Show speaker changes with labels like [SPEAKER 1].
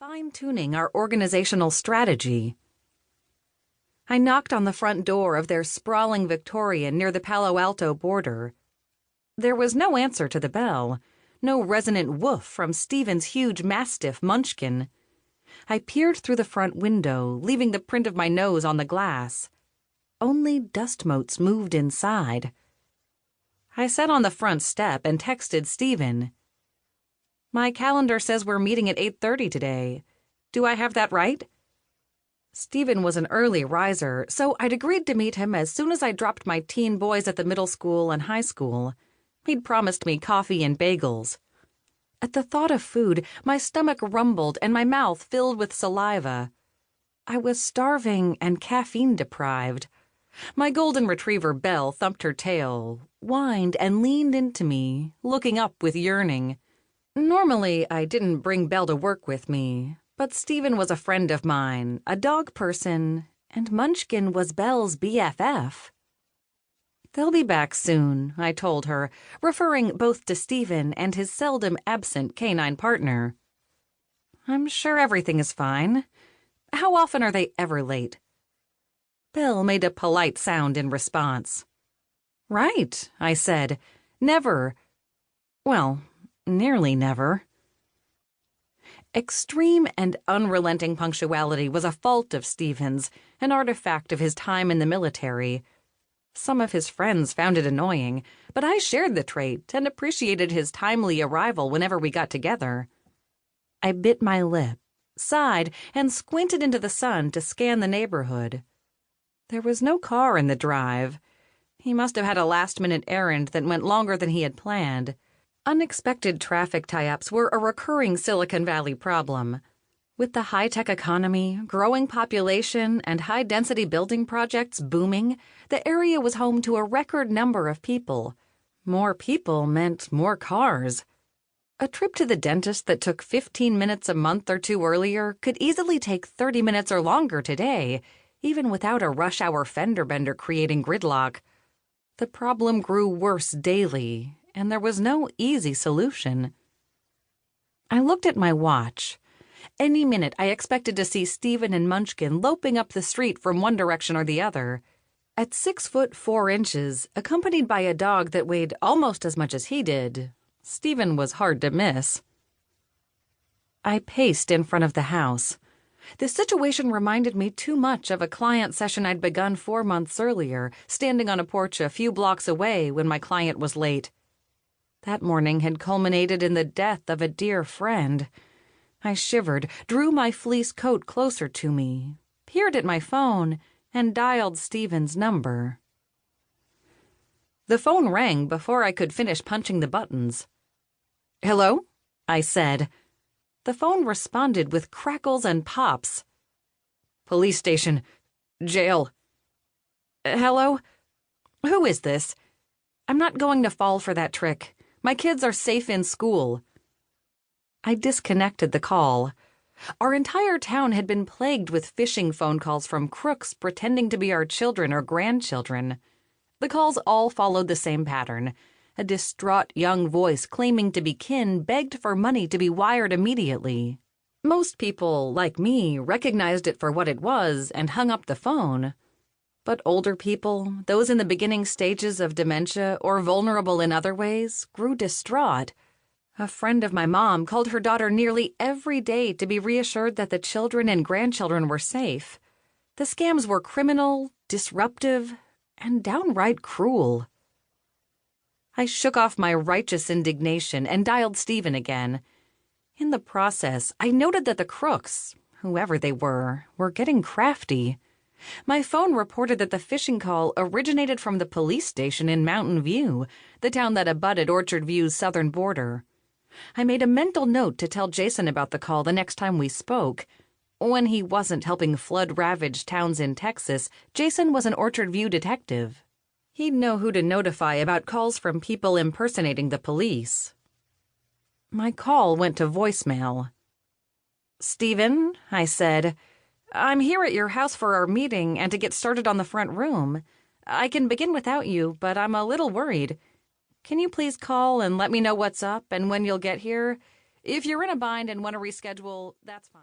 [SPEAKER 1] fine-tuning our organizational strategy. I knocked on the front door of their sprawling Victorian near the Palo Alto border. There was no answer to the bell, no resonant woof from Stephen's huge mastiff Munchkin. I peered through the front window, leaving the print of my nose on the glass. Only dust motes moved inside. I sat on the front step and texted Stephen. "My calendar says we're meeting at 8:30 today. Do I have that right?" Stephen was an early riser, so I'd agreed to meet him as soon as I dropped my teen boys at the middle school and high school. He'd promised me coffee and bagels. At the thought of food, my stomach rumbled and my mouth filled with saliva. I was starving and caffeine-deprived. My golden retriever Belle thumped her tail, whined, and leaned into me, looking up with yearning. Normally, I didn't bring Belle to work with me, but Stephen was a friend of mine, a dog person, and Munchkin was Belle's BFF. "They'll be back soon," I told her, referring both to Stephen and his seldom-absent canine partner. "I'm sure everything is fine. How often are they ever late?" Belle made a polite sound in response. "Right," I said. "Never. Well, nearly never." Extreme and unrelenting punctuality was a fault of Stephen's, an artifact of his time in the military. Some of his friends found it annoying, but I shared the trait and appreciated his timely arrival whenever we got together. I bit my lip, sighed, and squinted into the sun to scan the neighborhood. There was no car in the drive. He must have had a last-minute errand that went longer than he had planned. Unexpected traffic tie-ups were a recurring Silicon Valley problem. With the high-tech economy, growing population, and high-density building projects booming, the area was home to a record number of people. More people meant more cars. A trip to the dentist that took 15 minutes a month or two earlier could easily take 30 minutes or longer today, even without a rush-hour fender bender creating gridlock. The problem grew worse daily, and there was no easy solution. I looked at my watch. Any minute I expected to see Stephen and Munchkin loping up the street from one direction or the other. At 6'4", accompanied by a dog that weighed almost as much as he did, Stephen was hard to miss. I paced in front of the house. The situation reminded me too much of a client session I'd begun 4 months earlier, standing on a porch a few blocks away when my client was late. That morning had culminated in the death of a dear friend. I shivered, drew my fleece coat closer to me, peered at my phone, and dialed Stephen's number. The phone rang before I could finish punching the buttons. "Hello?" I said. The phone responded with crackles and pops. "Police station. Jail. Hello? Who is this? I'm not going to fall for that trick. My kids are safe in school." I disconnected the call. Our entire town had been plagued with phishing phone calls from crooks pretending to be our children or grandchildren. The calls all followed the same pattern. A distraught young voice claiming to be kin begged for money to be wired immediately. Most people, like me, recognized it for what it was and hung up the phone. But older people, those in the beginning stages of dementia or vulnerable in other ways, grew distraught. A friend of my mom called her daughter nearly every day to be reassured that the children and grandchildren were safe. The scams were criminal, disruptive, and downright cruel. I shook off my righteous indignation and dialed Stephen again. In the process, I noted that the crooks, whoever they were getting crafty. My phone reported that the phishing call originated from the police station in Mountain View, the town that abutted Orchard View's southern border. I made a mental note to tell Jason about the call the next time we spoke. When he wasn't helping flood-ravaged towns in Texas, Jason was an Orchard View detective. He'd know who to notify about calls from people impersonating the police. My call went to voicemail. "Stephen," I said, "I'm here at your house for our meeting and to get started on the front room. I can begin without you, but I'm a little worried. Can you please call and let me know what's up and when you'll get here? If you're in a bind and want to reschedule, that's fine."